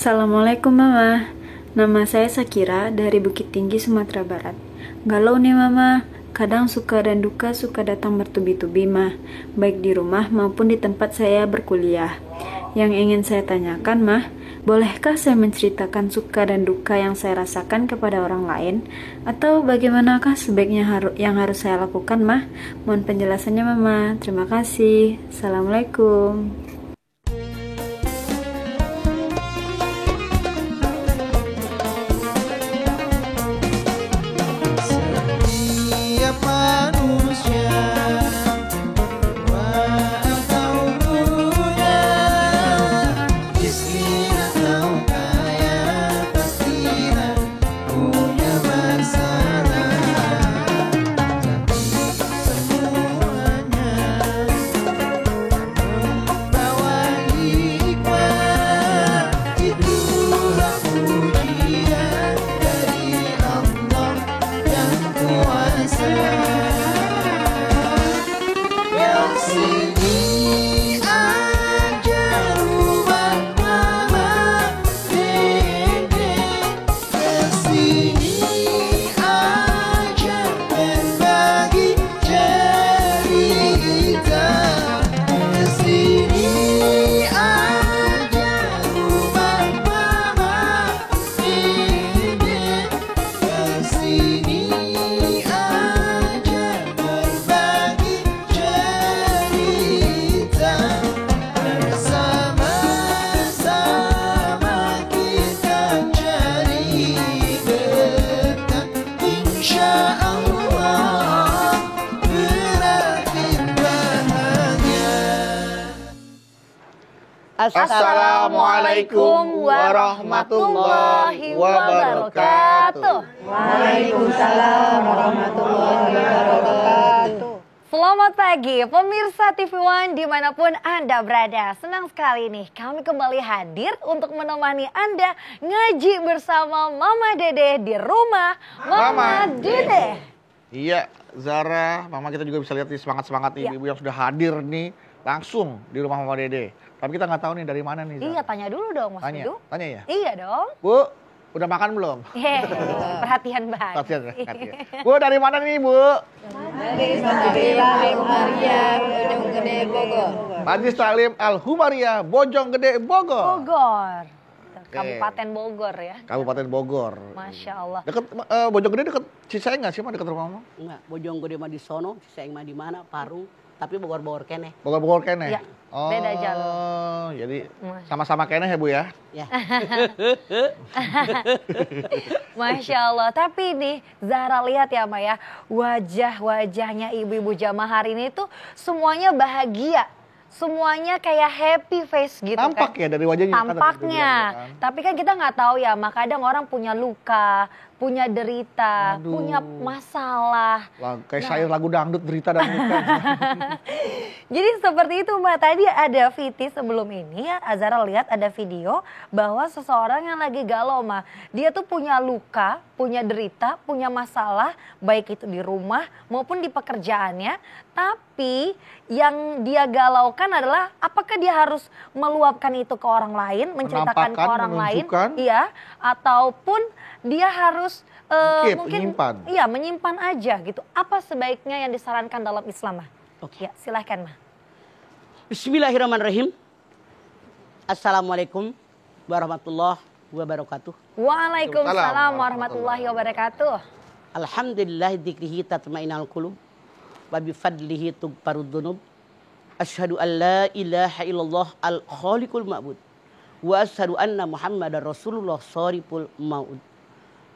Assalamualaikum Mama, nama saya Sakira dari Bukit Tinggi, Sumatera Barat. Galau nih Mama, kadang suka dan duka suka datang bertubi-tubi Mah, baik di rumah maupun di tempat saya berkuliah. Yang ingin saya tanyakan Mah, bolehkah saya menceritakan suka dan duka yang saya rasakan kepada orang lain? Atau bagaimanakah sebaiknya yang harus saya lakukan Mah? Mohon penjelasannya Mama, terima kasih. Assalamualaikum. Setiap manusia atau muda, miskin atau kaya, pastilah punya masalah. Tapi semuanya membawa hikmah. Itulah ujian dari Allah yang kuasa. Yang sini aja rumah mama dede, yang sini aja berbagi cerita, yang sini aja rumah mama dede, yang sini aja berbagi cerita. Bersama-sama kita cari berkah, insya Allah berakhir bahagia. Assalamualaikum warahmatullahi wabarakatuh. Waalaikumsalam warahmatullahi wabarakatuh. Selamat pagi pemirsa TV One dimanapun Anda berada. Senang sekali nih kami kembali hadir untuk menemani Anda ngaji bersama Mama Dede di rumah Mama Dede. Iya, Zara, Mama kita juga bisa lihat nih semangat-semangat ibu-ibu yang sudah hadir nih langsung di rumah Mama Dede. Tapi kita nggak tahu nih dari mana nih, Zara. Iya, tanya dulu dong Mas Tanya, Widu. tanya ya? Iya dong. Bu, udah makan belum? Perhatian banget. Perhatian. Bu, dari mana nih, Bu? Dari Al-Humaria, Bojong Gede, Bogor. Majlis Taklim Al-Humaria, Bojong Gede, Bogor. Bogor. Kabupaten Bogor ya. Kabupaten Bogor. Masya Allah. Deket Bojong Gede deket Cisaeng nggak sih, Mah, deket rumah Mama? Enggak, Bojong Gede mah di sono, Cisaeng mah di mana? Parung, tapi Bogor-Bogor kene. Bogor kene. Iya, beda jalur. Jadi sama-sama kene ya, Bu ya? Ya. Masya Allah. Tapi nih Zahra lihat ya Maya, wajah-wajahnya ibu-ibu jamaah hari ini tuh semuanya bahagia. Semuanya kayak happy face gitu Tampak kan. ya dari wajahnya. Tampaknya. Tapi kan kita nggak tahu ya, maka kadang orang punya luka, punya derita, Waduh. punya masalah. Wah, kayak syair lagu dangdut, derita dan luka. Jadi seperti itu Mbak, tadi ada Viti sebelum ini ya, Azara lihat ada video bahwa seseorang yang lagi galau Mbak. Dia tuh punya luka, punya derita, punya masalah, baik itu di rumah maupun di pekerjaannya. Tapi yang dia galaukan adalah apakah dia harus meluapkan itu ke orang lain, menceritakan ke Menampakkan, orang lain. menunjukkan. Iya, ataupun dia harus mungkin menyimpan. Iya, menyimpan aja gitu. Apa sebaiknya yang disarankan dalam Islam Mbak? Oke. Ya, silahkan Mbak. Bismillahirrahmanirrahim. Assalamualaikum warahmatullahi wabarakatuh. Waalaikumsalam warahmatullahi wabarakatuh. Alhamdulillah dzikrihi tatma'innul qulub wa bifadlihi tughfarud dzunub. Asyhadu an la ilaha illallah al-khaliqul ma'bud wa asyhadu anna Muhammadar Rasulullah shariful maud.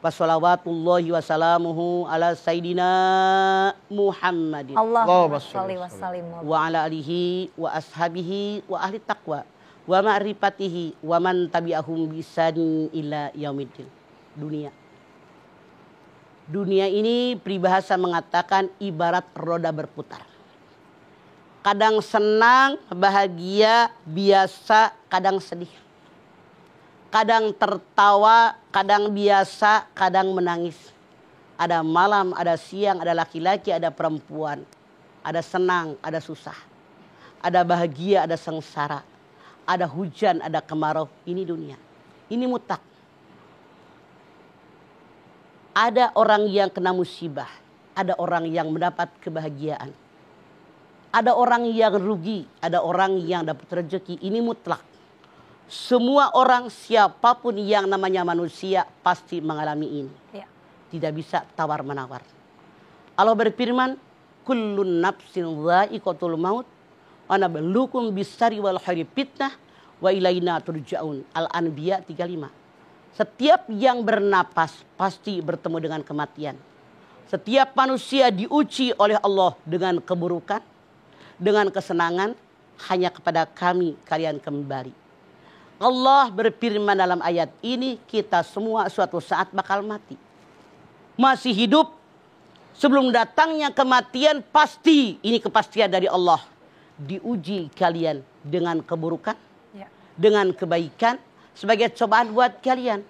Wassalawatullahi wassalamuhu ala sayyidina Muhammadin Allahumma sholli wa sallim wa ala alihi wa ashabihi wa ahli taqwa wa ma'rifatihi wa man tabi'ahum bisan ila yaumiddin. Dunia ini peribahasa mengatakan ibarat roda berputar. Kadang senang, bahagia, biasa, kadang sedih. Kadang tertawa, kadang biasa, kadang menangis. Ada malam, ada siang, ada laki-laki, ada perempuan. Ada senang, ada susah. Ada bahagia, ada sengsara. Ada hujan, ada kemarau. Ini dunia. Ini mutlak. Ada orang yang kena musibah, ada orang yang mendapat kebahagiaan. Ada orang yang rugi, ada orang yang dapat rezeki. Ini mutlak. Semua orang, siapapun yang namanya manusia pasti mengalami ini. Ya. Tidak bisa tawar-menawar. Allah berfirman, kullun nafsin dha'iqatul maut wa nabluukum bis-syarri wal khairi fitnah wa ilaina turja'un. Al-Anbiya 35. Setiap yang bernapas pasti bertemu dengan kematian. Setiap manusia diuji oleh Allah dengan keburukan, dengan kesenangan, hanya kepada kami kalian kembali. Allah berfirman dalam ayat ini, kita semua suatu saat bakal mati. Masih hidup, sebelum datangnya kematian pasti, ini kepastian dari Allah. Diuji kalian dengan keburukan, dengan kebaikan, sebagai cobaan buat kalian.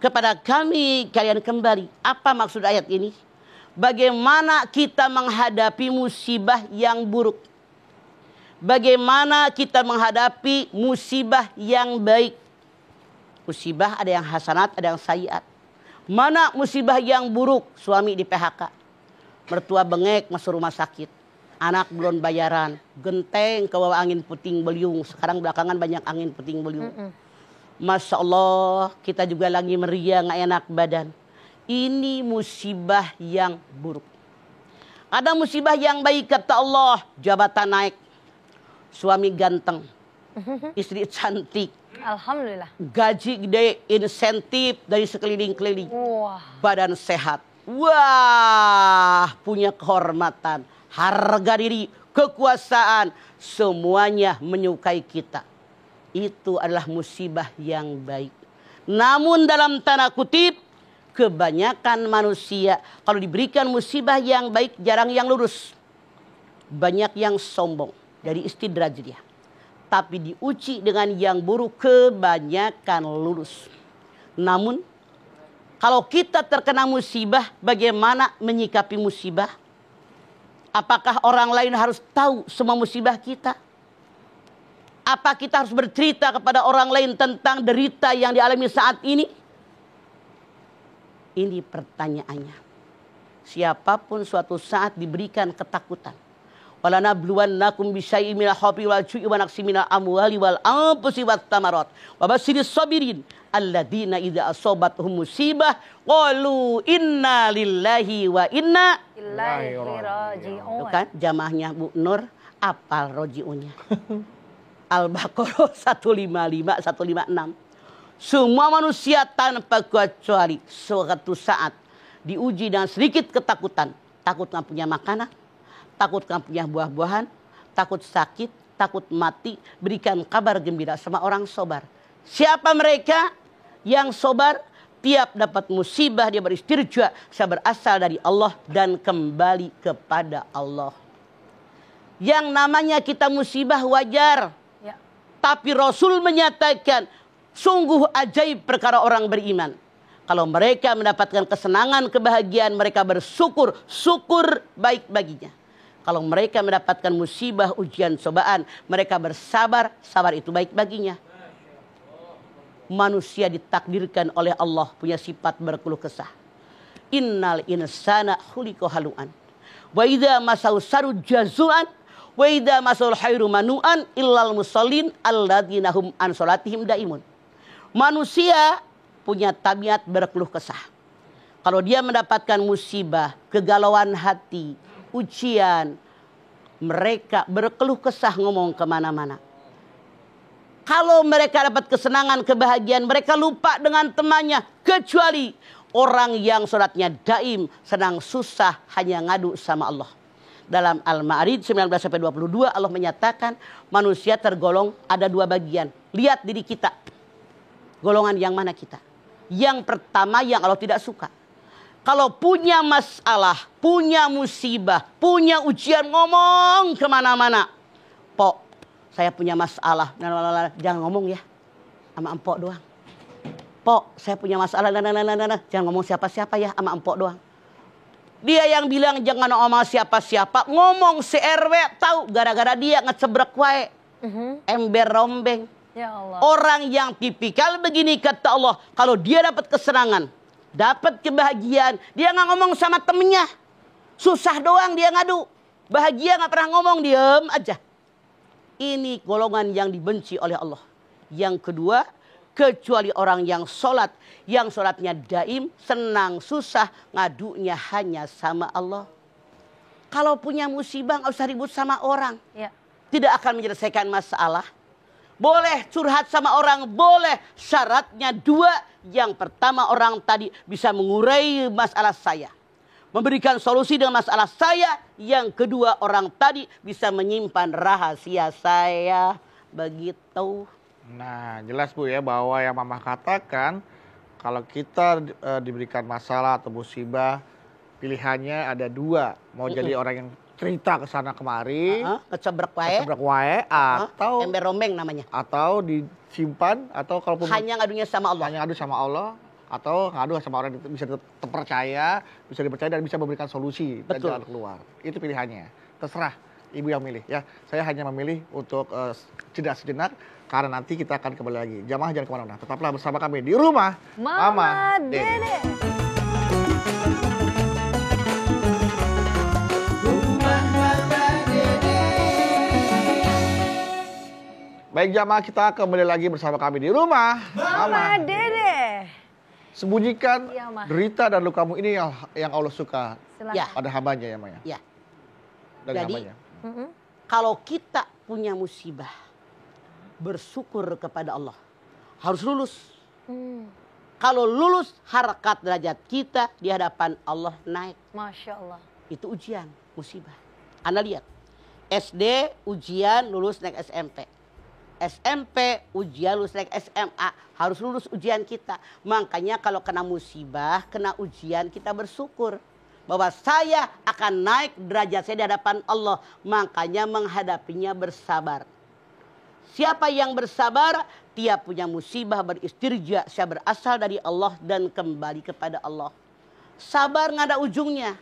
Kepada kami kalian kembali. Apa maksud ayat ini? Bagaimana kita menghadapi musibah yang buruk. Bagaimana kita menghadapi musibah yang baik. Musibah ada yang hasanat, ada yang sayiat. Mana musibah yang buruk? Suami di PHK. Mertua bengek masuk rumah sakit. Anak belum bayaran. Genteng ke bawah angin puting beliung. Sekarang belakangan banyak angin puting beliung. Masya Allah, kita juga lagi meriang, gak enak badan. Ini musibah yang buruk. Ada musibah yang baik, kata Allah. Jabatan naik. Suami ganteng. Istri cantik. Alhamdulillah. Gaji gede, insentif dari sekeliling-keliling. Wah. Badan sehat. Wah, punya kehormatan. Harga diri, kekuasaan. Semuanya menyukai kita. Itu adalah musibah yang baik. Namun dalam tanda kutip, kebanyakan manusia kalau diberikan musibah yang baik jarang yang lurus. Banyak yang sombong dari istidraj dia. Tapi diuji dengan yang buruk kebanyakan lurus. Namun kalau kita terkena musibah, bagaimana menyikapi musibah? Apakah orang lain harus tahu semua musibah kita? Apa kita harus bercerita kepada orang lain tentang derita yang dialami saat ini? Ini pertanyaannya. Siapapun suatu saat diberikan ketakutan. Walanabluwannakum bisyai'in minal khawfi wal ju'i wa naqsin minal amwali wal anfusi wat thamarat. Wa basyiris sabirin alladzina idza asabathum musibah qalu inna lillahi wa inna ilaihi raji'un. Itu kan jamaahnya Bu Nur, apal roji'unnya. Al-Baqarah 155, 156. Semua manusia tanpa kecuali suatu saat diuji dengan sedikit ketakutan. Takut nggak punya makanan, takut nggak punya buah-buahan, takut sakit, takut mati. Berikan kabar gembira sama orang sobar. Siapa mereka yang sobar? Tiap dapat musibah dia beristirja, saya berasal dari Allah dan kembali kepada Allah. Yang namanya kita musibah wajar. Tapi Rasul menyatakan, sungguh ajaib perkara orang beriman. Kalau mereka mendapatkan kesenangan, kebahagiaan, mereka bersyukur. Syukur baik baginya. Kalau mereka mendapatkan musibah, ujian, cobaan, mereka bersabar. Sabar itu baik baginya. Manusia ditakdirkan oleh Allah punya sifat berkeluh kesah. Innal insana khuliqa halu'an. Wa idza masau saru jazu'an. Wa idza masul khairu manu'an illal musallin alladzina hum an salatihim daimun. Manusia punya tabiat berkeluh kesah. Kalau dia mendapatkan musibah, kegalauan hati, ujian, mereka berkeluh kesah ngomong kemana-mana. Kalau mereka dapat kesenangan, kebahagiaan, mereka lupa dengan temannya. Kecuali orang yang sholatnya daim, senang susah hanya ngadu sama Allah. Dalam Al-Ma'arij 19-22 Allah menyatakan manusia tergolong ada dua bagian. Lihat diri kita. Golongan yang mana kita? Yang pertama yang Allah tidak suka. Kalau punya masalah, punya musibah, punya ujian, ngomong kemana-mana. Pok, saya punya masalah. Jangan ngomong ya. Sama empok doang. Pok, saya punya masalah. Jangan ngomong siapa-siapa ya. Sama empok doang. Dia yang bilang jangan ngomong siapa-siapa. Ngomong si RW tahu gara-gara dia ngecebrek wae. Ember rombeng. Ya Allah. Orang yang tipikal begini kata Allah, kalau dia dapat kesenangan, dapat kebahagiaan, dia nggak ngomong sama temennya. Susah doang dia ngadu. Bahagia nggak pernah ngomong, diem aja. Ini golongan yang dibenci oleh Allah. Yang kedua, kecuali orang yang sholat. Yang sholatnya daim, senang, susah, ngadunya hanya sama Allah. Kalau punya musibah nggak usah ribut sama orang. Ya. Tidak akan menyelesaikan masalah. Boleh curhat sama orang, boleh. Syaratnya dua. Yang pertama, orang tadi bisa mengurai masalah saya. Memberikan solusi dengan masalah saya. Yang kedua, orang tadi bisa menyimpan rahasia saya. Begitu. Nah, jelas Bu ya bahwa yang Mama katakan kalau kita diberikan masalah atau musibah, pilihannya ada dua. Mau jadi orang yang cerita ke sana kemari, Kecebrak wae. kecebrak wae, atau Ember rombeng namanya. atau disimpan, atau kalaupun Hanya ngadunya sama Allah. hanya ngadu sama Allah, atau ngadu sama orang yang bisa terpercaya, bisa dipercaya dan bisa memberikan solusi dan Betul. jalan keluar. Itu pilihannya. Terserah Ibu yang milih ya. Saya hanya memilih untuk jeda sejenak karena nanti kita akan kembali lagi. Jamaah jangan kemana-mana. Tetaplah bersama kami di rumah Mama Dede. Rumah Mama Dede. Baik jamaah, kita kembali lagi bersama kami di rumah Mama Dede. Sembunyikan Iya, Ma. derita dan lukamu ini yang Allah suka Silakan. Ya. pada hambanya ya Maya. Ya. Dari Jadi, hambanya. Mm-mm. Kalau kita punya musibah, bersyukur kepada Allah. Harus lulus. Hmm. Kalau lulus, harkat derajat kita di hadapan Allah naik. Masya Allah. Itu ujian, musibah. Anda lihat, SD ujian lulus naik SMP. SMP ujian lulus naik SMA. Harus lulus ujian kita. Makanya kalau kena musibah, kena ujian, kita bersyukur. Bahwa saya akan naik derajat saya di hadapan Allah. Makanya menghadapinya bersabar. Siapa yang bersabar, tiap punya musibah beristirja. Saya berasal dari Allah dan kembali kepada Allah. Sabar nggak ada ujungnya.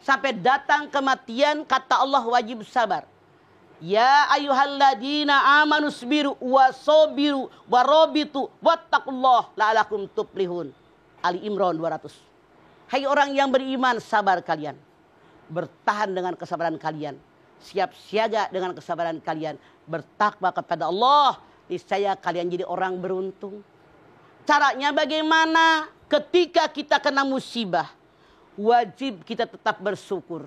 Sampai datang kematian, kata Allah wajib sabar. Ya ayyuhalladzina amanu sabiru wasobiru warobitu wattaqullah la'alakum tuflihun. Ali Imran 200. Hai orang yang beriman, sabar kalian. Bertahan dengan kesabaran kalian. Siap siaga dengan kesabaran kalian. Bertakwa kepada Allah. Niscaya kalian jadi orang beruntung. Caranya bagaimana? Ketika kita kena musibah, wajib kita tetap bersyukur.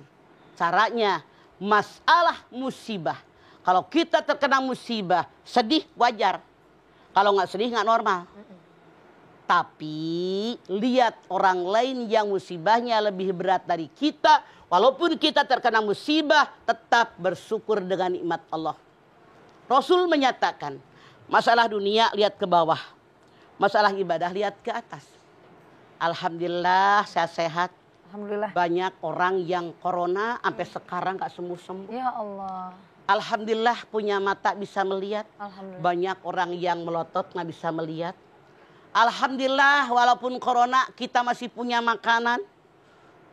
Caranya, masalah musibah. Kalau kita terkena musibah, sedih wajar. Kalau nggak sedih nggak normal. Tapi lihat orang lain yang musibahnya lebih berat dari kita. Walaupun kita terkena musibah, tetap bersyukur dengan nikmat Allah. Rasul menyatakan, masalah dunia lihat ke bawah. Masalah ibadah lihat ke atas. Alhamdulillah saya sehat. Alhamdulillah. Banyak orang yang corona sampai sekarang gak sembuh-sembuh. Ya Allah. Alhamdulillah punya mata bisa melihat. Alhamdulillah. Banyak orang yang melotot gak bisa melihat. Alhamdulillah walaupun corona kita masih punya makanan.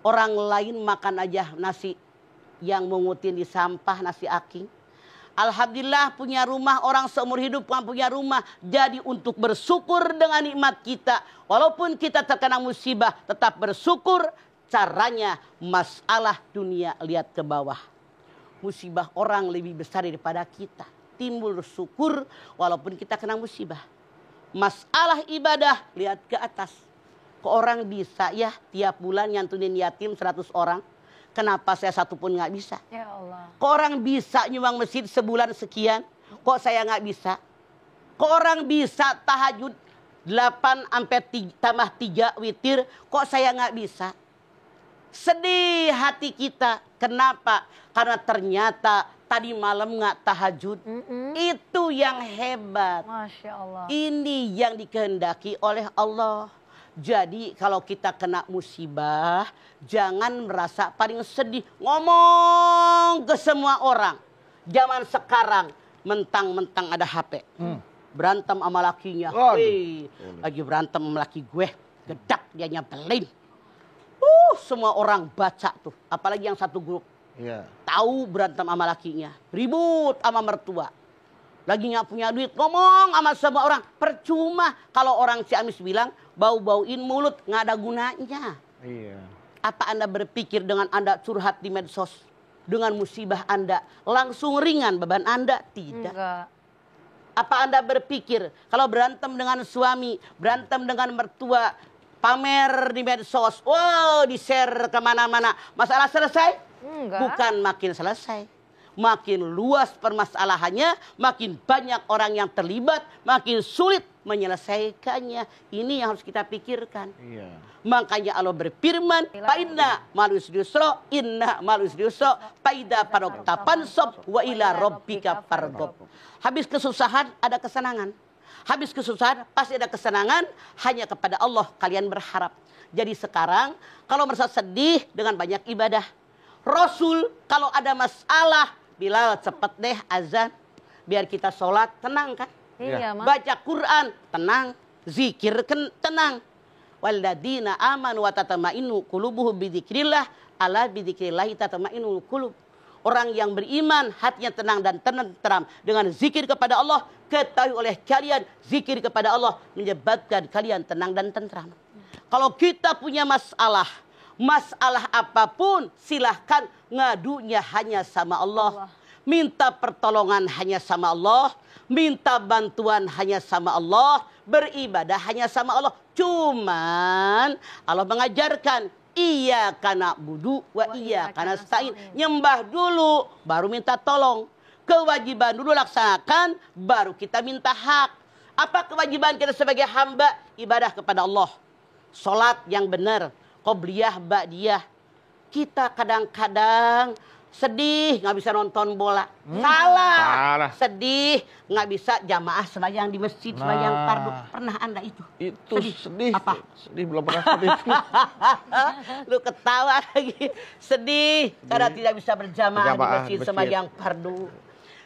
Orang lain makan aja nasi yang mengutin di sampah, nasi aking. Alhamdulillah punya rumah, orang seumur hidup kan punya rumah. Jadi untuk bersyukur dengan nikmat kita. Walaupun kita terkena musibah, tetap bersyukur. Caranya masalah dunia lihat ke bawah. Musibah orang lebih besar daripada kita. Timbul syukur walaupun kita kena musibah. Masalah ibadah lihat ke atas. Kok orang bisa ya tiap bulan nyantunin yatim 100 orang. Kenapa saya satu pun nggak bisa? Ya Allah. Kok orang bisa nyumbang masjid sebulan sekian? Kok saya nggak bisa? Kok orang bisa tahajud 8 sampai tambah 3 witir? Kok saya nggak bisa? Sedih hati kita. Kenapa? Karena ternyata tadi malam nggak tahajud. Itu yang hebat. Masya Allah. Ini yang dikehendaki oleh Allah. Jadi kalau kita kena musibah, jangan merasa paling sedih. Ngomong ke semua orang. Zaman sekarang mentang-mentang ada HP. Berantem sama lakinya. Waduh. Wih, lagi berantem sama laki gue. Gedak dia nyebelin. Semua orang baca tuh. Apalagi yang satu grup. Iya. Tahu berantem sama lakinya. Ribut sama mertua. Lagi nggak punya duit, ngomong sama semua orang. Percuma kalau orang Ciamis bilang, bau-bauin mulut, nggak ada gunanya. Iya. Apa Anda berpikir dengan Anda curhat di medsos, dengan musibah Anda, langsung ringan beban Anda? Tidak. Enggak. Apa Anda berpikir kalau berantem dengan suami, berantem dengan mertua, pamer di medsos, wow, di-share kemana-mana, masalah selesai? Enggak. Bukan makin selesai. Makin luas permasalahannya, makin banyak orang yang terlibat, makin sulit menyelesaikannya. Ini yang harus kita pikirkan. Iya. Makanya Allah berfirman, fa inna malus yusra, inna malus yusra, faida parokta pansob, wa ila rabbika fargob. Habis kesusahan ada kesenangan. Habis kesusahan pasti ada kesenangan, hanya kepada Allah kalian berharap. Jadi sekarang kalau merasa sedih dengan banyak ibadah. Rasul kalau ada masalah, Bilal cepet deh azan, biar kita sholat tenang kan. Iya, Mak. Baca Quran tenang, zikir tenang. Walladzina amanu wa tatma'innu qulubuhum bidzikrillah, ala bidzikrillah tatma'innul qulub. Orang yang beriman hatinya tenang dan tenteram dengan zikir kepada Allah. Ketahui oleh kalian, zikir kepada Allah menyebabkan kalian tenang dan tenteram. Kalau kita punya masalah apapun, silahkan ngadunya hanya sama Allah. Minta pertolongan hanya sama Allah. Minta bantuan hanya sama Allah. Beribadah hanya sama Allah. Cuman Allah mengajarkan, iyyaka na'budu wa iyyaka nasta'in. Nyembah dulu, baru minta tolong. Kewajiban dulu laksanakan, baru kita minta hak. Apa kewajiban kita sebagai hamba? Ibadah kepada Allah. Salat yang benar. Qobliyah, ba'diyah. Kita kadang-kadang sedih nggak bisa nonton bola. Salah. Sedih nggak bisa jamaah sembahyang di masjid, sembahyang fardu. Pernah Anda itu? Itu sedih. Apa? Sedih belum pernah seperti itu. Lu ketawa lagi. Sedih karena tidak bisa berjamaah di masjid sembahyang fardu.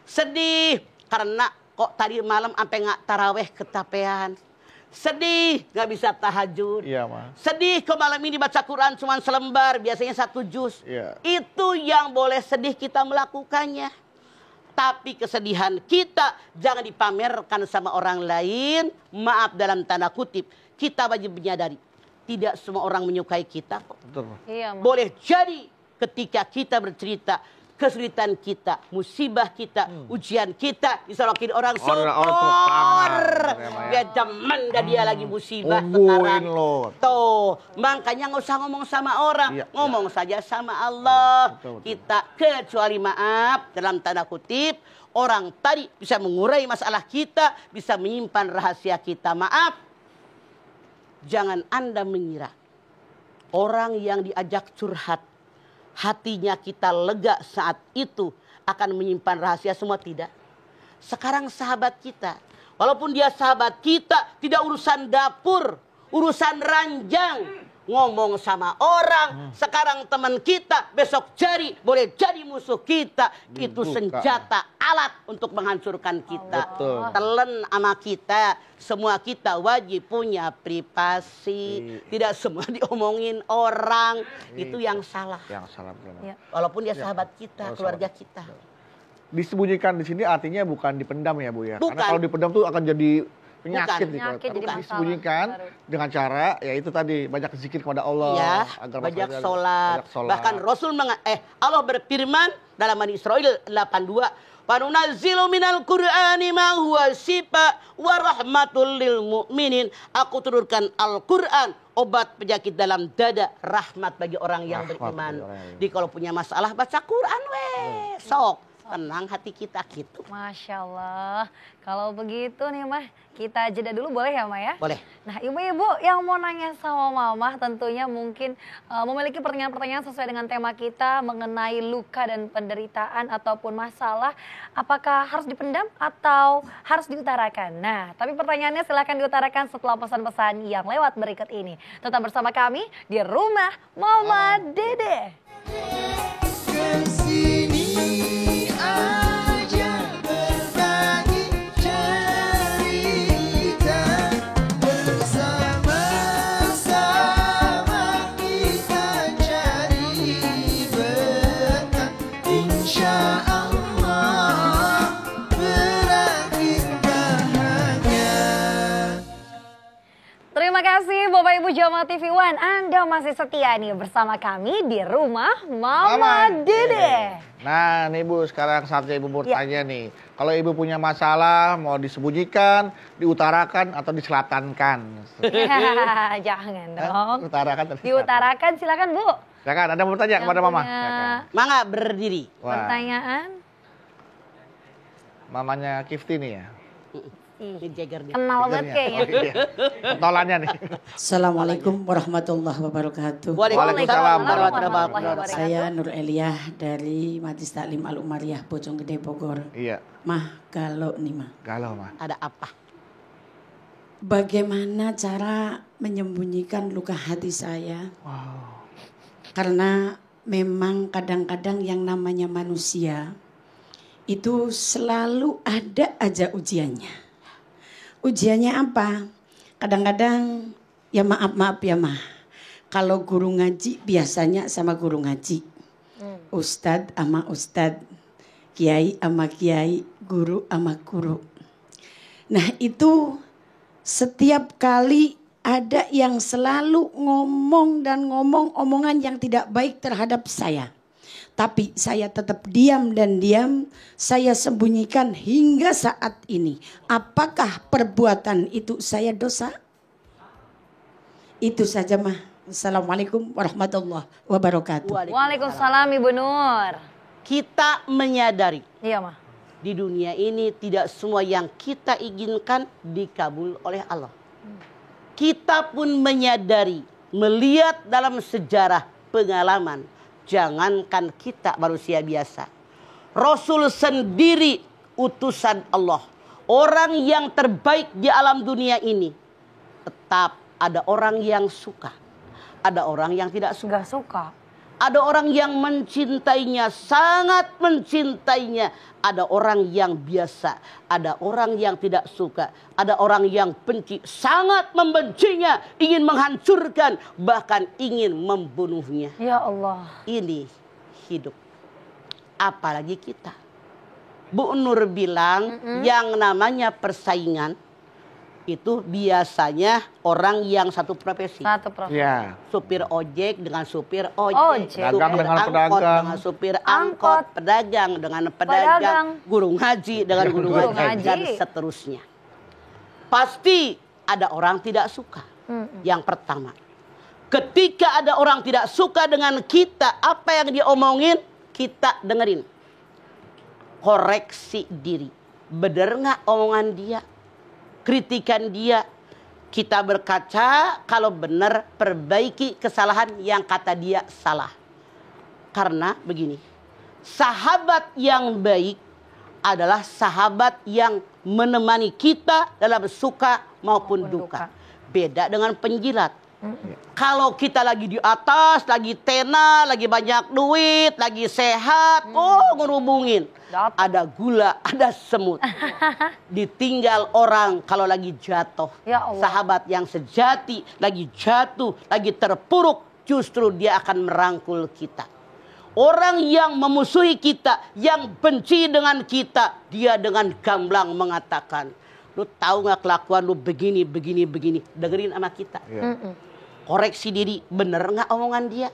Sedih karena kok tadi malam sampai nggak taraweh ketapean. Sedih nggak bisa tahajud. Iya, Ma. Sedih kok malam ini baca Quran cuma selembar, biasanya 1 juz. Iya. Itu yang boleh sedih kita melakukannya. Tapi kesedihan kita jangan dipamerkan sama orang lain. Maaf dalam tanda kutip, kita wajib menyadari tidak semua orang menyukai kita kok. Betul. Iya, Mak. Boleh jadi ketika kita bercerita kesulitan kita, musibah kita, ujian kita, disolokin orang syukur. Ya zaman dah dia lagi musibah sekarang. Tuh, makanya nggak usah ngomong sama orang, ngomong saja sama Allah. Betul. Kita kecuali maaf dalam tanda kutip, orang tadi bisa mengurai masalah kita, bisa menyimpan rahasia kita. Maaf, jangan Anda mengira orang yang diajak curhat hatinya kita lega saat itu akan menyimpan rahasia semua. Tidak. Sekarang sahabat kita, walaupun dia sahabat kita, tidak urusan dapur, urusan ranjang, ngomong sama orang. Sekarang teman kita, besok boleh jadi musuh kita. Itu senjata, alat untuk menghancurkan kita. Betul. Telan sama kita. Semua kita wajib punya privasi. Tidak semua diomongin orang. Itu yang salah. Yang salah benar. Ya. Walaupun dia sahabat kita, keluarga kita. Disembunyikan di sini artinya bukan dipendam ya, Bu ya. Bukan. Karena kalau dipendam tuh akan jadi penyakit. Penyakit, jadi masalah disembunyikan baru. dengan cara ya itu tadi banyak zikir kepada Allah, Ya, agar banyak masalahnya- sholat. banyak sholat. Bahkan Rasul Allah berfirman dalam Bani Israil 82, "Wa nunazzilu minal Qur'ani ma huwa syifa wa rahmatul lil mu'minin." Aku turunkan Al-Qur'an, obat penyakit dalam dada, rahmat bagi orang yang Rahmat beriman. bagi orang yang Jadi kalau punya masalah baca Quran sok tenang hati kita gitu. Masya Allah. Kalau begitu nih Mah, kita jeda dulu boleh ya Mah ya? Boleh. Nah ibu-ibu yang mau nanya sama Mama tentunya mungkin memiliki pertanyaan-pertanyaan sesuai dengan tema kita mengenai luka dan penderitaan ataupun masalah. Apakah harus dipendam atau harus diutarakan? Nah tapi pertanyaannya silahkan diutarakan setelah pesan-pesan yang lewat berikut ini. Tetap bersama kami di Rumah Mama Dede. Kesini aja berbagi cerita, bersama-sama kita cari berkah, insya Allah berkah. Terima kasih Bapak Ibu Jamaah TV One. Anda masih setia nih bersama kami di rumah Mama Dede. Nah nih Bu, sekarang saatnya Ibu bertanya nih. Kalau Ibu punya masalah, mau disembunyikan, diutarakan, atau diselatankan? Jangan dong. Utarakan atau Diutarakan, silakan Bu. Silakan, ada mau bertanya Yang kepada Mama? punya Silakan. Mangga berdiri. Wah, Pertanyaan. mamanya Kifti nih ya? Ini Jagger dia. Kenal banget kayaknya. Oh, iya. Pentolannya nih. Assalamualaikum warahmatullahi wabarakatuh. Waalaikumsalam warahmatullahi wabarakatuh. Saya Nur Eliah dari Majelis Taklim Al Umariyah Bojonggede Bogor. Iya, Mah, kalau nih mah, galau mah. Ada apa? bagaimana cara menyembunyikan luka hati saya? Wow. Karena memang kadang-kadang yang namanya manusia itu selalu ada aja ujiannya. Ujiannya apa? Kadang-kadang ya maaf ya mah. Kalau guru ngaji biasanya sama guru ngaji. Ustadz sama ustadz. Kiai sama kiai. Guru sama guru. Nah itu setiap kali ada yang selalu ngomong dan ngomong omongan yang tidak baik terhadap saya. Tapi saya tetap diam dan diam, saya sembunyikan hingga saat ini. Apakah perbuatan itu saya dosa? Itu saja mah. Assalamualaikum warahmatullahi wabarakatuh. Waalaikumsalam Ibu Nur. Kita menyadari Iya mah. di dunia ini tidak semua yang kita inginkan dikabul oleh Allah. Kita pun menyadari, melihat dalam sejarah pengalaman, jangankan kita manusia biasa. Rasul sendiri utusan Allah. Orang yang terbaik di alam dunia ini. Tetap ada orang yang suka. Ada orang yang tidak suka. Gak suka. Ada orang yang mencintainya, sangat mencintainya. Ada orang yang biasa. Ada orang yang tidak suka. Ada orang yang benci, sangat membencinya. Ingin menghancurkan, bahkan ingin membunuhnya. Ya Allah. Ini hidup. Apalagi kita. Bu Nur bilang yang namanya persaingan itu biasanya orang yang satu profesi. Satu profesi. Iya. Supir ojek dengan supir Ojek. ojek. Dagang Supir dengan angkot pedagang. dengan supir Angkot. angkot. Pedagang dengan pedagang. Guru ngaji dengan guru Guru ngaji. ngaji. Dan seterusnya. Pasti ada orang tidak suka. Yang pertama. Ketika ada orang tidak suka dengan kita. Apa yang dia omongin. Kita dengerin. Koreksi diri. Bener gak omongan dia? Kritikan dia. Kita berkaca, kalau benar perbaiki kesalahan yang kata dia salah. Karena begini, sahabat yang baik adalah sahabat yang menemani kita dalam suka maupun duka. Beda dengan penjilat. Kalau kita lagi di atas, lagi tenar, lagi banyak duit, lagi sehat, ngerubungin. Ada gula, ada semut. Ditinggal orang kalau lagi jatuh. Ya Allah. Sahabat yang sejati lagi jatuh, lagi terpuruk, justru dia akan merangkul kita. Orang yang memusuhi kita, yang benci dengan kita, dia dengan gamblang mengatakan, lu tahu nggak kelakuan lu begini, begini, begini. Dengerin sama kita. Iya. Koreksi diri, bener nggak omongan dia?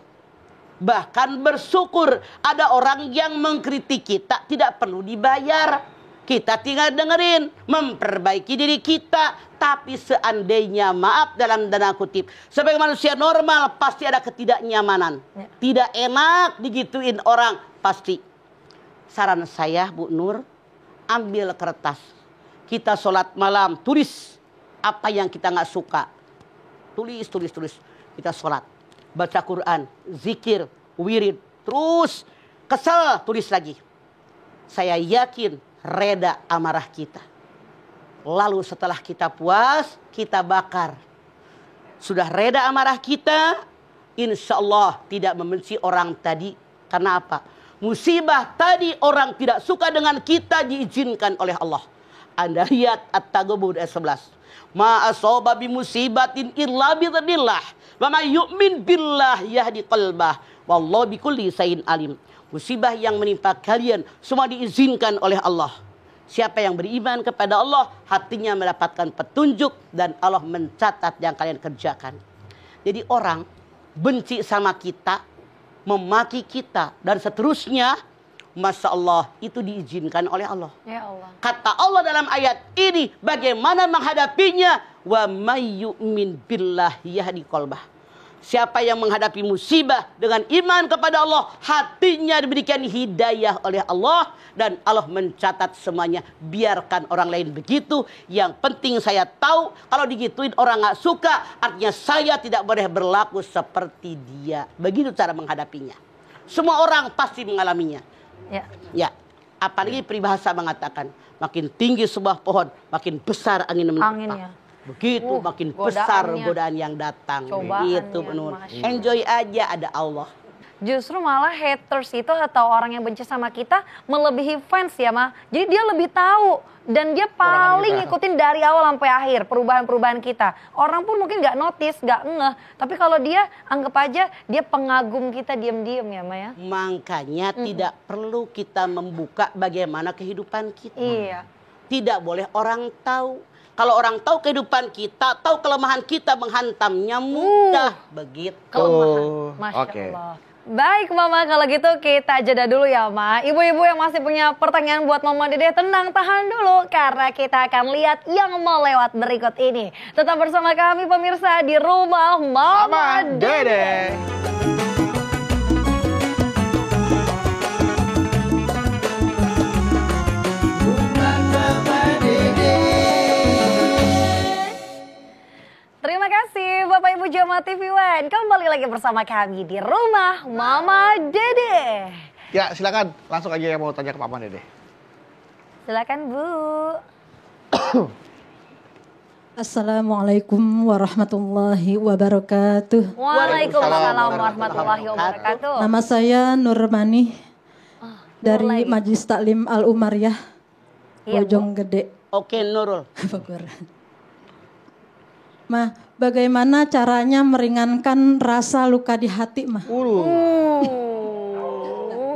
Bahkan bersyukur ada orang yang mengkritik kita tidak perlu dibayar. Kita tinggal dengerin, memperbaiki diri kita. Tapi seandainya, maaf dalam tanda kutip, sebagai manusia normal pasti ada ketidaknyamanan. Tidak enak digituin orang, pasti. Saran saya Bu Nur, ambil kertas. Kita sholat malam, tulis apa yang kita nggak suka. Tulis. Kita sholat. Baca Quran, zikir, wirid. Terus kesel, tulis lagi. Saya yakin reda amarah kita. Lalu setelah kita puas, kita bakar. Sudah reda amarah kita, insya Allah tidak membenci orang tadi. Karena apa? Musibah tadi orang tidak suka dengan kita diizinkan oleh Allah. Anda lihat At-Taghabun ayat 11. Ma asaba bi musibatin illa bi dzanillah wa may yu'min billah yahdi qalbah wallahu bikulli syai'in alim. Musibah yang menimpa kalian semua diizinkan oleh Allah. Siapa yang beriman kepada Allah, hatinya mendapatkan petunjuk dan Allah mencatat yang kalian kerjakan. Jadi orang benci sama kita, memaki kita, dan seterusnya, Masya Allah, itu diizinkan oleh Allah. Ya Allah. Kata Allah dalam ayat ini, bagaimana menghadapinya? Wa may yu'min billahi yahdi qalbah. Siapa yang menghadapi musibah dengan iman kepada Allah, hatinya diberikan hidayah oleh Allah dan Allah mencatat semuanya. Biarkan orang lain begitu. Yang penting saya tahu kalau digituin orang nggak suka, artinya saya tidak boleh berlaku seperti dia. Begitu cara menghadapinya. Semua orang pasti mengalaminya. Ya. Apalagi peribahasa mengatakan makin tinggi sebuah pohon, makin besar angin menerpa. Begitu makin besar godaan yang datang. Itu menurut. Enjoy aja, ada Allah. Justru malah haters itu atau orang yang benci sama kita melebihi fans ya Ma. Jadi dia lebih tahu dan dia paling ngikutin dari awal sampai akhir perubahan-perubahan kita. Orang pun mungkin nggak notice, nggak ngeh. Tapi kalau dia anggap aja dia pengagum kita diam-diam ya Ma ya. Makanya tidak perlu kita membuka bagaimana kehidupan kita. Iya. Tidak boleh orang tahu. Kalau orang tahu kehidupan kita, tahu kelemahan kita, menghantamnya mudah. Begitu. Kelemahan. Masya Allah. Baik Mama, kalau gitu kita jeda dulu ya Ma. Ibu-ibu yang masih punya pertanyaan buat Mama Dede, tenang, tahan dulu. Karena kita akan lihat yang mau lewat berikut ini. Tetap bersama kami pemirsa di Rumah Mama Dede. Terima kasih Bapak Ibu Jamaah TV One. Kembali lagi bersama kami di Rumah Mama Dede. Ya silakan, langsung aja yang mau tanya ke Mama Dede. Silakan Bu. Assalamualaikum warahmatullahi wabarakatuh. Waalaikumsalam warahmatullahi wabarakatuh. Nama saya Nurmani dari Majelis Taklim Al Umariyah, Bojonggede. Oke Nurul. Ma, bagaimana caranya meringankan rasa luka di hati, Ma?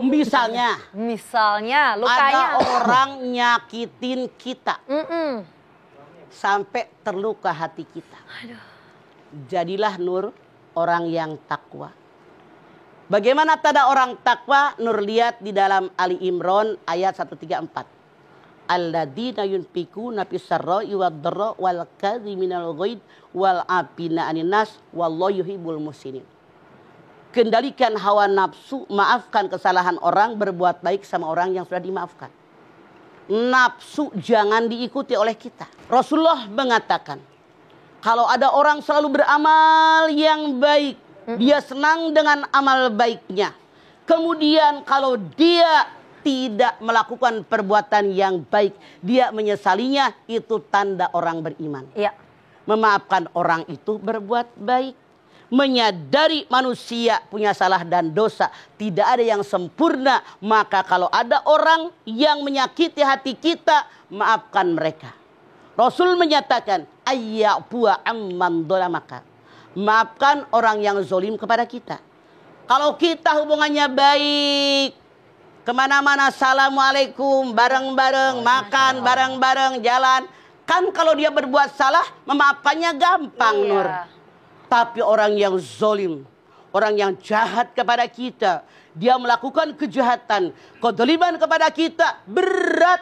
Misalnya lukanya ada orang nyakitin kita. Sampai terluka hati kita. Jadilah Nur orang yang takwa. Bagaimana tanda orang takwa? Nur lihat di dalam Ali Imran ayat 134. Alladzina yunfikuna fis-sarra'i wad-dharra wal kadhiminal ghaidh wal 'afina 'anil nas wallahu yuhibbul muhsinin. Kendalikan hawa nafsu, maafkan kesalahan orang, berbuat baik sama orang yang sudah dimaafkan. Nafsu jangan diikuti oleh kita. Rasulullah mengatakan, kalau ada orang selalu beramal yang baik, dia senang dengan amal baiknya. Kemudian kalau dia tidak melakukan perbuatan yang baik, dia menyesalinya, itu tanda orang beriman. Ya. Memaafkan orang itu berbuat baik. Menyadari manusia punya salah dan dosa, tidak ada yang sempurna. Maka kalau ada orang yang menyakiti hati kita, maafkan mereka. Rasul menyatakan, ayyabu'a amman dolamaka. Maafkan orang yang zolim kepada kita. Kalau kita hubungannya baik, kemana-mana assalamualaikum, bareng-bareng, makan bareng-bareng, jalan. Kan kalau dia berbuat salah, memaafkannya gampang, Nur. Tapi orang yang zolim, orang yang jahat kepada kita, dia melakukan kejahatan, kezaliman kepada kita, berat.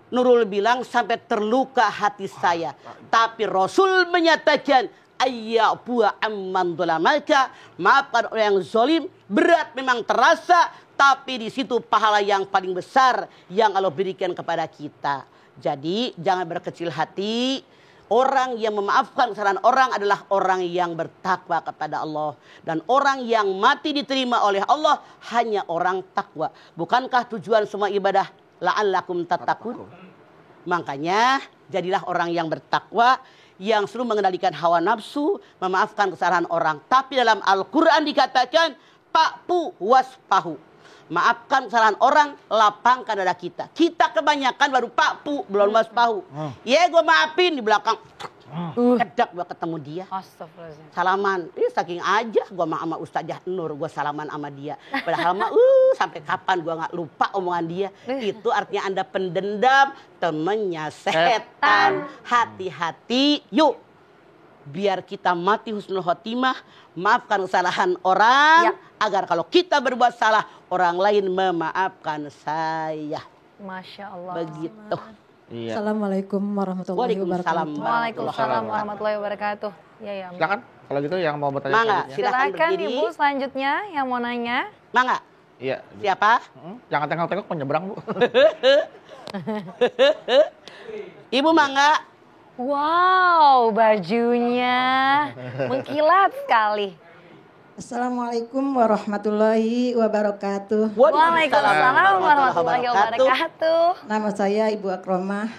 Nurul bilang sampai terluka hati saya. Tapi Rasul menyatakan, ayyabu'a amman dolamaka, maafkan orang yang zolim, berat memang terasa, tapi di situ pahala yang paling besar yang Allah berikan kepada kita. Jadi jangan berkecil hati. Orang yang memaafkan kesalahan orang adalah orang yang bertakwa kepada Allah. Dan orang yang mati diterima oleh Allah hanya orang takwa. Bukankah tujuan semua ibadah la'allakum tattaqun? Makanya jadilah orang yang bertakwa, yang selalu mengendalikan hawa nafsu, memaafkan kesalahan orang. Tapi dalam Al-Quran dikatakan, Pakpu waspahu. Maafkan kesalahan orang, lapangkan dada kita. Kita kebanyakan baru pakpu, belum waspahu. Ya gue maafin, di belakang Kedak gua ketemu dia. Astagfirullahaladzim. Salaman, saking aja gua sama Ustazah Nur, gua salaman sama dia. Padahal mah sampai kapan gua nggak lupa omongan dia. Itu artinya Anda pendendam, temennya setan. Hati-hati, yuk. Biar kita mati husnul khotimah, maafkan kesalahan orang, agar kalau kita berbuat salah, orang lain memaafkan saya. Masya Allah. Begitu. Iya. Assalamualaikum warahmatullahi Waalaikumsalam. wabarakatuh. Waalaikumsalam warahmatullahi wabarakatuh. Ya, ya. Silakan kalau gitu yang mau bertanya Mangga, selanjutnya. silakan Silakan berdiri. Ibu selanjutnya yang mau nanya. Mangga, Iya. siapa? Jangan tengok-tengok menyeberang, Bu. Ibu Mangga. Wow, bajunya mengkilat sekali. Assalamualaikum warahmatullahi wabarakatuh. Waalaikumsalam warahmatullahi wabarakatuh. Nama saya Ibu Akromah.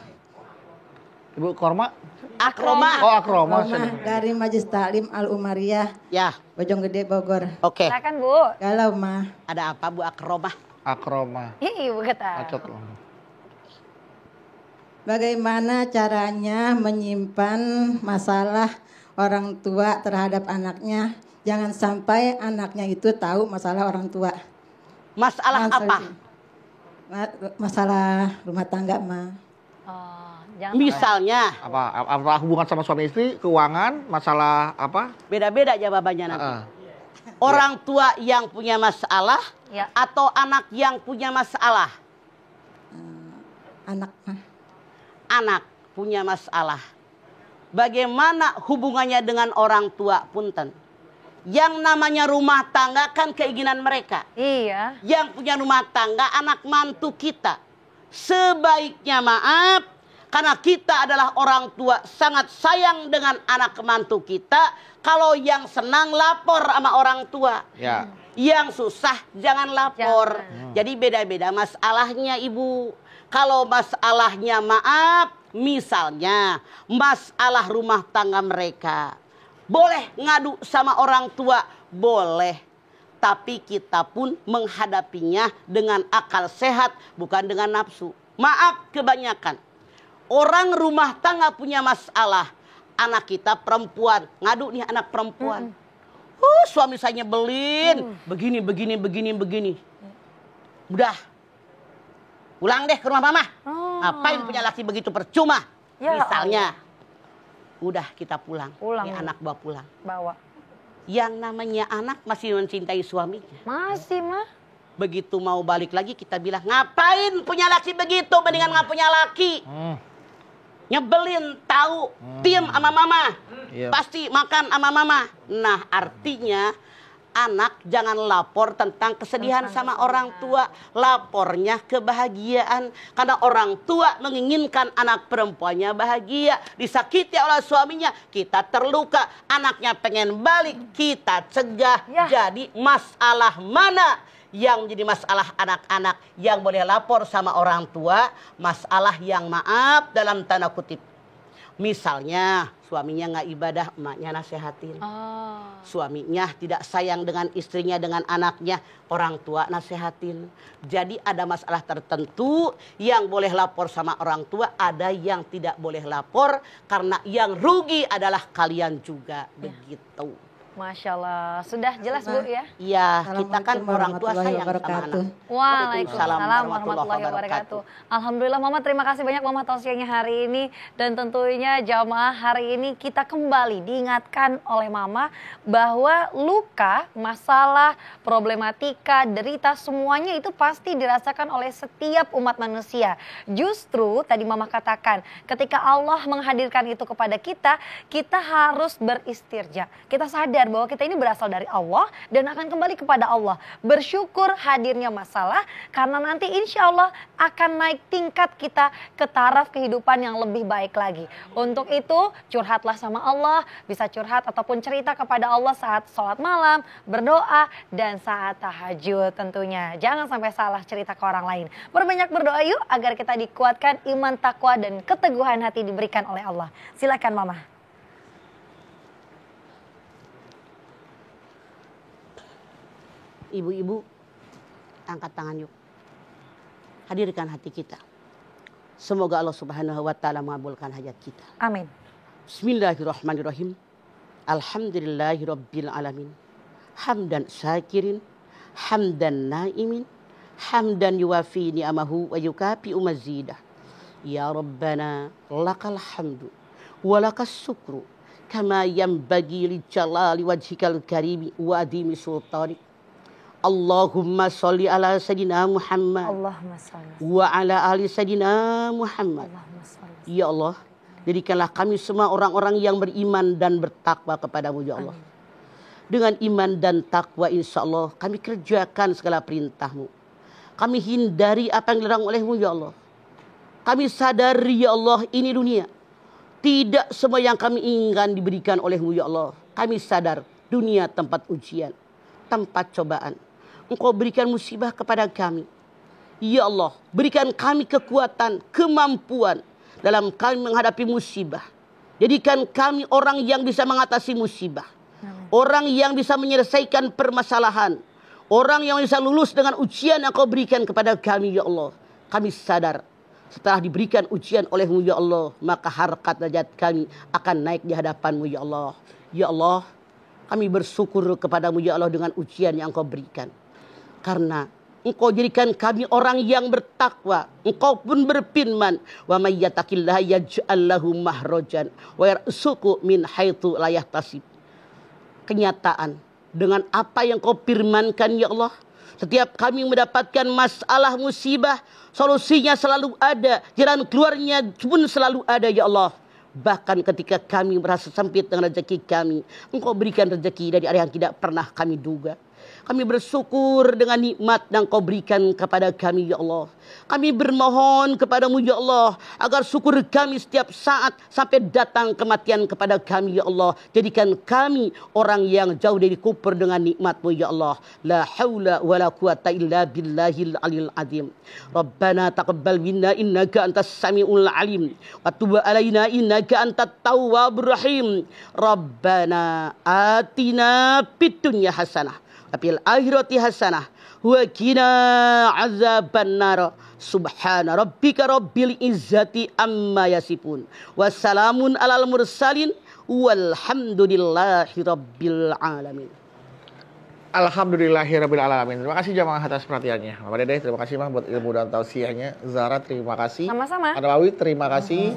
Ibu Korma? Akromah. Oh, Akroma. Akromah dari Majelis Taklim Al Umariyah, Ya, Bojonggede, Bogor. oke. Silakan Bu. Galau mah. Ada apa Bu Akromah? Akroma. Ih, Ibu kata. Acot loh. Bagaimana caranya menyimpan masalah orang tua terhadap anaknya? Jangan sampai anaknya itu tahu masalah orang tua. Masalah apa? Masalah rumah tangga mah. Oh, jangan Misalnya, Apa hubungan sama suami istri, keuangan, masalah apa? beda-beda jawabannya nanti. Heeh. Orang tua yang punya masalah Ya. atau anak yang punya masalah? Anak mah. Anak punya masalah. Bagaimana hubungannya dengan orang tua? Punten. Yang namanya rumah tangga kan keinginan mereka. Iya. Yang punya rumah tangga anak mantu kita. Sebaiknya maaf, karena kita adalah orang tua sangat sayang dengan anak mantu kita. Kalau yang senang lapor sama orang tua. Ya. Yang susah jangan lapor. Jangan. Jadi beda-beda masalahnya Ibu. Kalau masalahnya maaf, misalnya masalah rumah tangga mereka. Boleh ngadu sama orang tua, boleh. Tapi kita pun menghadapinya dengan akal sehat, bukan dengan nafsu. Maaf kebanyakan. Orang rumah tangga punya masalah. Anak kita perempuan, ngadu nih anak perempuan. Suami saya nyebelin, begini. Udah, pulang deh ke rumah mama. Ngapain punya laki begitu percuma? Ya Misalnya, udah kita pulang. Pulang. Nih anak bawa pulang. Bawa. Yang namanya anak masih mencintai suaminya. Masih mah. Begitu mau balik lagi kita bilang, ngapain punya laki begitu, mendingan nggak punya laki. Nyebelin, tahu, diem sama mama. Iya. Pasti makan sama mama. Nah, artinya anak jangan lapor tentang kesedihan sama orang tua. Lapornya kebahagiaan. Karena orang tua menginginkan anak perempuannya bahagia. Disakiti oleh suaminya, kita terluka. Anaknya pengen balik, kita cegah. Ya. Jadi masalah mana yang menjadi masalah anak-anak yang boleh lapor sama orang tua? Masalah yang maaf dalam tanda kutip. Misalnya suaminya nggak ibadah, emaknya nasehatin. Suaminya tidak sayang dengan istrinya, dengan anaknya, orang tua nasehatin. Jadi ada masalah tertentu yang boleh lapor sama orang tua, ada yang tidak boleh lapor karena yang rugi adalah kalian juga. Begitu. Masya Allah. Sudah jelas Bu ya? Iya, kita kan Assalamualaikum orang tua sayang sama warahmatullahi anak. Waalaikumsalam warahmatullahi wabarakatuh. Alhamdulillah Mama, terima kasih banyak Mama tausiahnya hari ini. Dan tentunya jamaah hari ini kita kembali diingatkan oleh Mama bahwa luka, masalah, problematika, derita semuanya itu pasti dirasakan oleh setiap umat manusia. Justru tadi Mama katakan ketika Allah menghadirkan itu kepada kita, kita harus beristirja. Kita sadar bahwa kita ini berasal dari Allah dan akan kembali kepada Allah. Bersyukur hadirnya masalah karena nanti insya Allah akan naik tingkat kita ke taraf kehidupan yang lebih baik lagi. Untuk itu curhatlah sama Allah, bisa curhat ataupun cerita kepada Allah saat sholat malam, berdoa, dan saat tahajud tentunya. Jangan sampai salah cerita ke orang lain. Berbanyak berdoa yuk agar kita dikuatkan iman, takwa, dan keteguhan hati diberikan oleh Allah. Silakan Mama. Ibu-ibu, angkat tangan yuk. Hadirkan hati kita. Semoga Allah Subhanahu wa taala mengabulkan hajat kita. Amin. Bismillahirrahmanirrahim. Alhamdulillahirabbil alamin. Hamdan syakirin, hamdan naimin, hamdan yuwafi ni'amahu wa yukafi'u mazidah. Ya Rabbana lakal hamdu wa lakas syukru kama yanbaghi li jalali wajhikal karimi wa adimi sultanik. Allahumma sholli ala sayyidina Muhammad Allahumma sholli. wa ala ali sayyidina Muhammad. Allahumma sholli. Ya Allah, jadikanlah kami semua orang-orang yang beriman dan bertakwa kepadamu ya Allah. Dengan iman dan takwa insya Allah kami kerjakan segala perintahmu. Kami hindari apa yang dilarang olehmu ya Allah. Kami sadari ya Allah ini dunia. Tidak semua yang kami inginkan diberikan olehmu ya Allah. Kami sadar dunia tempat ujian, tempat cobaan. Engkau berikan musibah kepada kami. Ya Allah, berikan kami kekuatan, kemampuan dalam kami menghadapi musibah. Jadikan kami orang yang bisa mengatasi musibah. Orang yang bisa menyelesaikan permasalahan. Orang yang bisa lulus dengan ujian yang kau berikan kepada kami ya Allah. Kami sadar setelah diberikan ujian olehmu ya Allah, maka harkat derajat kami akan naik di hadapanmu ya Allah. Ya Allah, kami bersyukur kepadamu ya Allah dengan ujian yang kau berikan. Karena engkau jadikan kami orang yang bertakwa. Engkau pun berfirman, wa may yattaqillaha yaj'al lahu mahrajan wa yarzuqhu min haitsu la yahtasib. Kenyataan dengan apa yang kau firmankan ya Allah, setiap kami mendapatkan masalah musibah, solusinya selalu ada, jalan keluarnya pun selalu ada ya Allah. Bahkan ketika kami merasa sempit dengan rezeki kami, engkau berikan rezeki dari arah yang tidak pernah kami duga. Kami bersyukur dengan nikmat yang kau berikan kepada kami ya Allah. Kami bermohon kepadamu ya Allah, agar syukur kami setiap saat sampai datang kematian kepada kami ya Allah. Jadikan kami orang yang jauh dari kufur dengan nikmatmu ya Allah. La haula wa la quwata illa billahil aliyil azim. Rabbana taqabbal minna innaka antas samiul alim. Wa tub alaina innaka antat tawwabur rahim. Rabbana atina fid dunya hasanah. Fil akhirati hasanah wa qina azabannar. Subhana rabbika rabbil izzati amma yasifun. Wassalamun alal mursalin walhamdulillahi rabbil alamin. Alhamdulillahirabbil alamin. Terima kasih jamaah atas perhatiannya. Mama Dede terima kasih Mah buat ilmu dan tausiahnya. Zara terima kasih. Sama-sama. Ada Wawi terima kasih.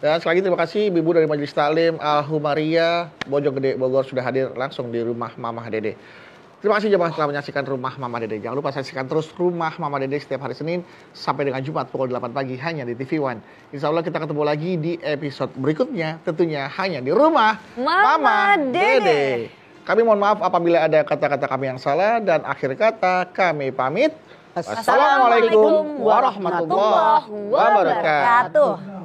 Dan sekali lagi terima kasih Ibu dari Majelis Taklim Al Humaria Bojonggede Bogor sudah hadir langsung di rumah Mama Dede. Terima kasih jemaah telah menyaksikan Rumah Mama Dede. Jangan lupa saksikan terus Rumah Mama Dede setiap hari Senin sampai dengan Jumat pukul 8 pagi hanya di TV One. Insya Allah kita ketemu lagi di episode berikutnya, tentunya hanya di Rumah Mama Dede. Kami mohon maaf apabila ada kata-kata kami yang salah dan akhir kata kami pamit. Assalamualaikum warahmatullahi wabarakatuh.